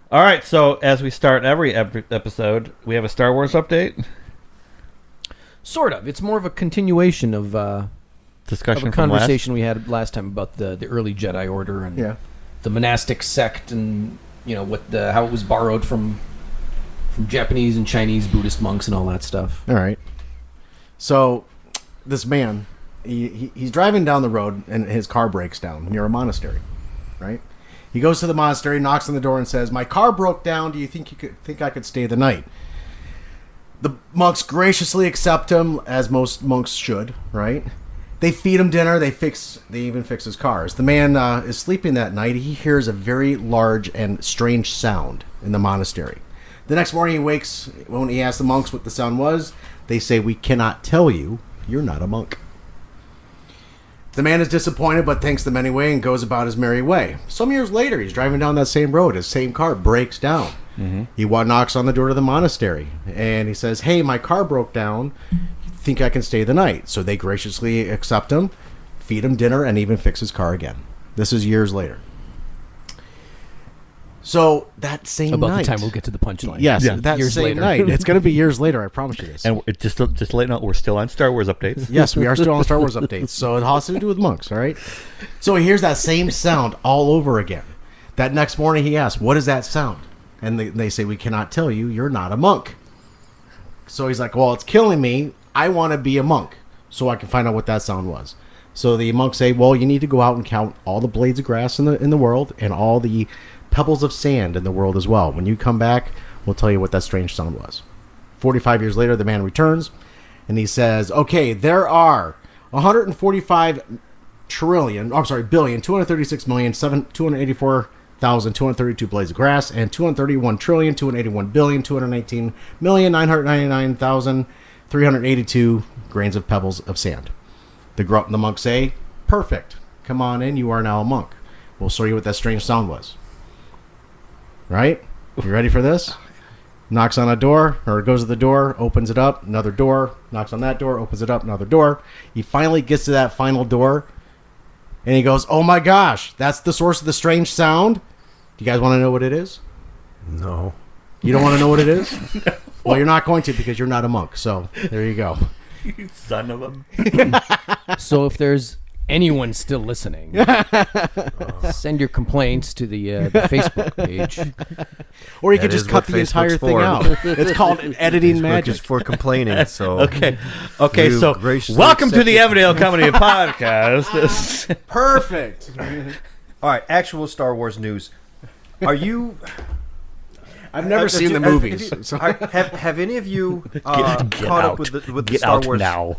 All right, so as we start every episode, we have a Star Wars update. Sort of. It's more of a continuation of Discussion a from conversation we had last time about the early Jedi Order and the monastic sect, and how it was borrowed from Japanese and Chinese Buddhist monks and all that stuff. All right. So this man, he's driving down the road and his car breaks down near a monastery, right? He goes to the monastery, knocks on the door, and says, "My car broke down. Do you think I could stay the night?" The monks graciously accept him, as most monks should, right? They feed him dinner. They even fix his cars. The man is sleeping that night. He hears a very large and strange sound in the monastery. The next morning he wakes. When he asks the monks what the sound was, they say, "We cannot tell you. You're not a monk." The man is disappointed, but thanks them anyway and goes about his merry way. Some years later, he's driving down that same road. His same car breaks down. Mm-hmm. He knocks on the door to the monastery, and he says, "Hey, my car broke down. Think I can stay the night?" So they graciously accept him, feed him dinner, and even fix his car again. This is years later. So that same About night, the time we'll get to the punchline. yes, Yeah. that Years same later. night. It's going to be years later. I promise you this. And it just to let you know, we're still on Star Wars updates. Yes, we are still on Star Wars updates. So it has to do with monks, all right? So he hears that same sound all over again. That next morning he asks, "What is that sound?" And they say, "We cannot tell you. You're not a monk." So he's like, "Well, it's killing me. I want to be a monk so I can find out what that sound was." So the monks say, "Well, you need to go out and count all the blades of grass in the world and all the pebbles of sand in the world as well. When you come back, we'll tell you what that strange sound was." 45 years later, the man returns, and he says, "Okay, there are 145 billion, 236,284,232 blades of grass, and 231,281,299,999,382 grains of pebbles of sand." The monks say, "Perfect. Come on in. You are now a monk. We'll show you what that strange sound was." Right? You ready for this? Knocks on a door, or goes to the door, opens it up, another door, knocks on that door, opens it up, another door. He finally gets to that final door, and he goes, "Oh my gosh, that's the source of the strange sound." Do you guys want to know what it is? No. You don't want to know what it is? Well, you're not going to, because you're not a monk. So there you go. You son of a... So if there's anyone still listening, send your complaints to the Facebook page. Or you That could just is cut what the entire Facebook's thing for. out. It's called editing Facebook magic. is for complaining. So Okay, You so graciously welcome to the accepted- Everdale Comedy Podcast. Perfect. all right, actual Star Wars news. Are you? I've never seen the movies. So- Have any of you Get caught out. up with the Get Star out Wars now.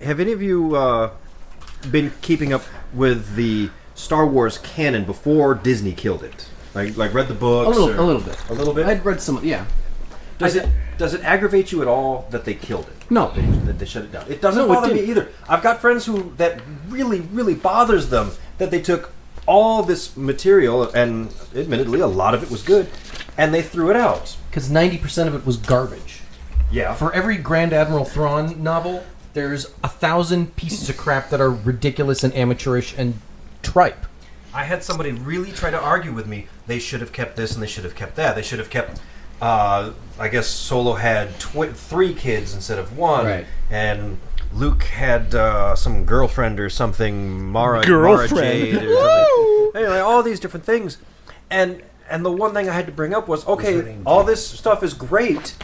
Have any of you been keeping up with the Star Wars canon before Disney killed it? Like read the books? A little bit. A little bit. I'd read some. Yeah. Does it aggravate you at all that they killed it? No. That they shut it down. It doesn't No, it bother me didn't. either. I've got friends that really bothers them that they took all this material, and admittedly a lot of it was good, and they threw it out. Because 90% of it was garbage. Yeah. For every Grand Admiral Thrawn novel, there's 1,000 pieces of crap that are ridiculous and amateurish and tripe. I had somebody really try to argue with me. They should have kept this and they should have kept that. They should have kept. I guess Solo had 3 kids instead of 1, Right. and Luke had some girlfriend or something, Mara Girlfriend. Jade or something. Anyway, all these different things, and the one thing I had to bring up was, okay, all this stuff is great.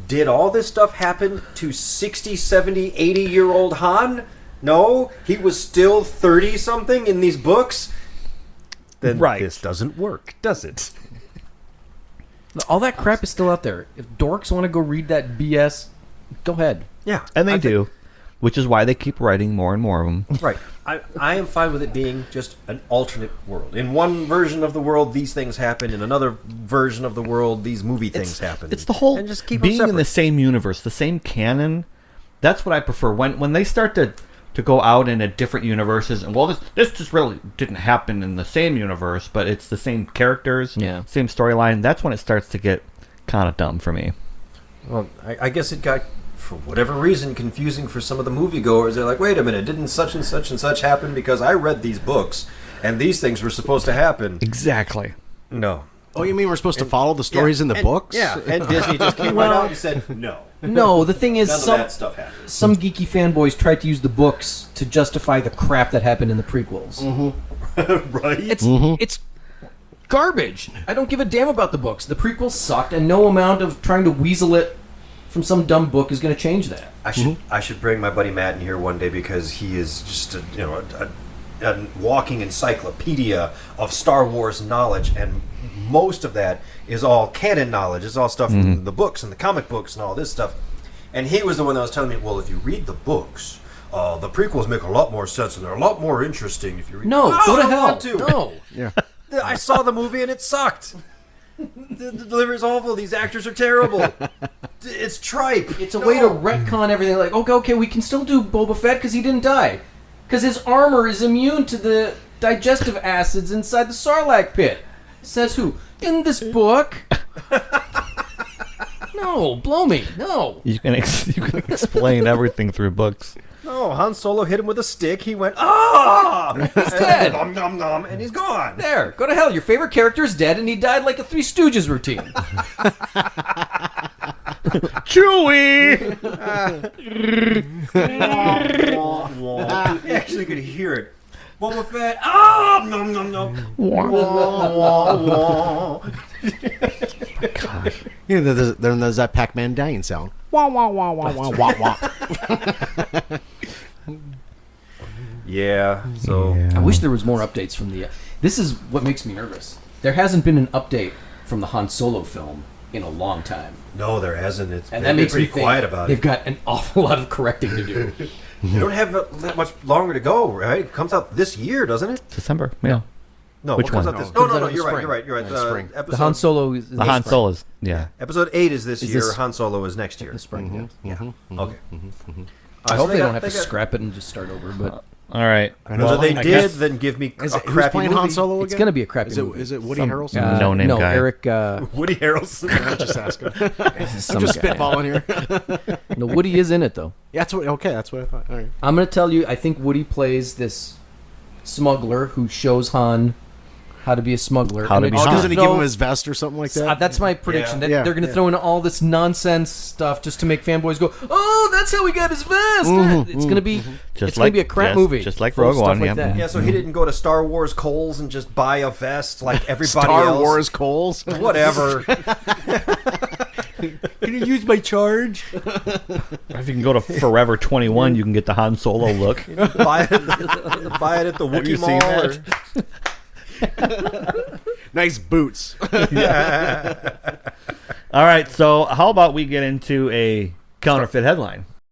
Did all this stuff happen to 60, 70, 80-year-old Han? No, he was still 30-something in these books. Then Right. this doesn't work, does it? All that crap is still out there. If dorks want to go read that BS, go ahead. Yeah, And they I do, which is why they keep writing more and more of them. Right. I am fine with it being just an alternate world. In one version of the world, these things happen. In another version of the world, these movie things happen. It's the whole and just keep them being in the separate. same universe, the same canon. That's what I prefer. When they start to go out into different universes, and this just really didn't happen in the same universe, but it's the same characters, Yeah. same storyline. That's when it starts to get kind of dumb for me. Well, I guess it got, for whatever reason, confusing for some of the moviegoers. They're like, wait a minute, didn't such and such happen because I read these books and these things were supposed to happen? Exactly. No. Oh, you mean we're supposed to follow the stories in the books? Yeah, and Disney just came right out and said no. No, the thing is, None of that stuff happened. some geeky fanboys tried to use the books to justify the crap that happened in the prequels. Right? It's garbage. I don't give a damn about the books. The prequels sucked, and no amount of trying to weasel it from some dumb book is going to change that. I should bring my buddy Matt in here one day because he is just a walking encyclopedia of Star Wars knowledge, and most of that is all canon knowledge. It's all stuff from the books and the comic books and all this stuff. And he was the one that was telling me, well, if you read the books, the prequels make a lot more sense and they're a lot more interesting if you read. No, Oh, go to I hell. want to. No. Yeah. I saw the movie and it sucked. The delivery's awful. These actors are terrible. It's tripe. It's a way to retcon everything. Like, okay, we can still do Boba Fett because he didn't die. Because his armor is immune to the digestive acids inside the Sarlacc pit. Says who? In this book? No, blow me. No. You can explain everything through books. No, Han Solo hit him with a stick. He went, ah! He's dead. Nom, nom, nom, and he's gone. There, go to hell. Your favorite character is dead, and he died like a Three Stooges routine. Chewie! You actually could hear it. Boba Fett, ah! Nom, nom, nom. Yeah, then there's that Pac-Man dying sound. Wah, wah, wah, wah, wah, wah, wah. Yeah, so... I wish there was more updates from the... This is what makes me nervous. There hasn't been an update from the Han Solo film in a long time. No, there hasn't. It's And been that makes pretty me think quiet about they've it. got an awful lot of correcting to do. You don't have that much longer to go, right? It comes out this year, doesn't it? December, yeah. No, Which what comes one? out this? No, No, comes no, out in you're the right. spring. You're right. You're right. In the spring. The Han Solo is... The Han Solo's, yeah. Episode 8 is this Is year. this- Han Solo is next year. The spring, yeah. Okay. I hope they don't have to got- scrap it and just start over, but All right. Well, they I did. guess- Then give me Is a it, who's crappy playing movie. Han Solo again? it's going to be a crappy movie. Is it Woody Some- Harrelson? No-name no, guy. Eric... Woody Harrelson. I'm just asking. some I'm just guy. spitballing here. No, Woody is in it, though. Yeah, that's what. Okay, that's what I thought. All right. I'm going to tell you, I think Woody plays this smuggler who shows Han how to be a smuggler. How to And be I Oh, Han. don't doesn't he give know- him his vest or something like that? That's my prediction. Yeah. That Yeah, they're going to yeah. throw in all this nonsense stuff just to make fanboys go, "Oh, that's how we got his vest." It's going to be, it's going to be a crap movie, Just like full of Rogue stuff One, like yeah. that. Yeah, so he didn't go to Star Wars Kohl's and just buy a vest like everybody Star else. Wars Coles. Whatever. Can you use my charge? If you can go to Forever 21, you can get the Han Solo look. buy it at the Have you Wookiee seen Mall. that? Nice boots. All right, so how about we get into a counterfeit headline?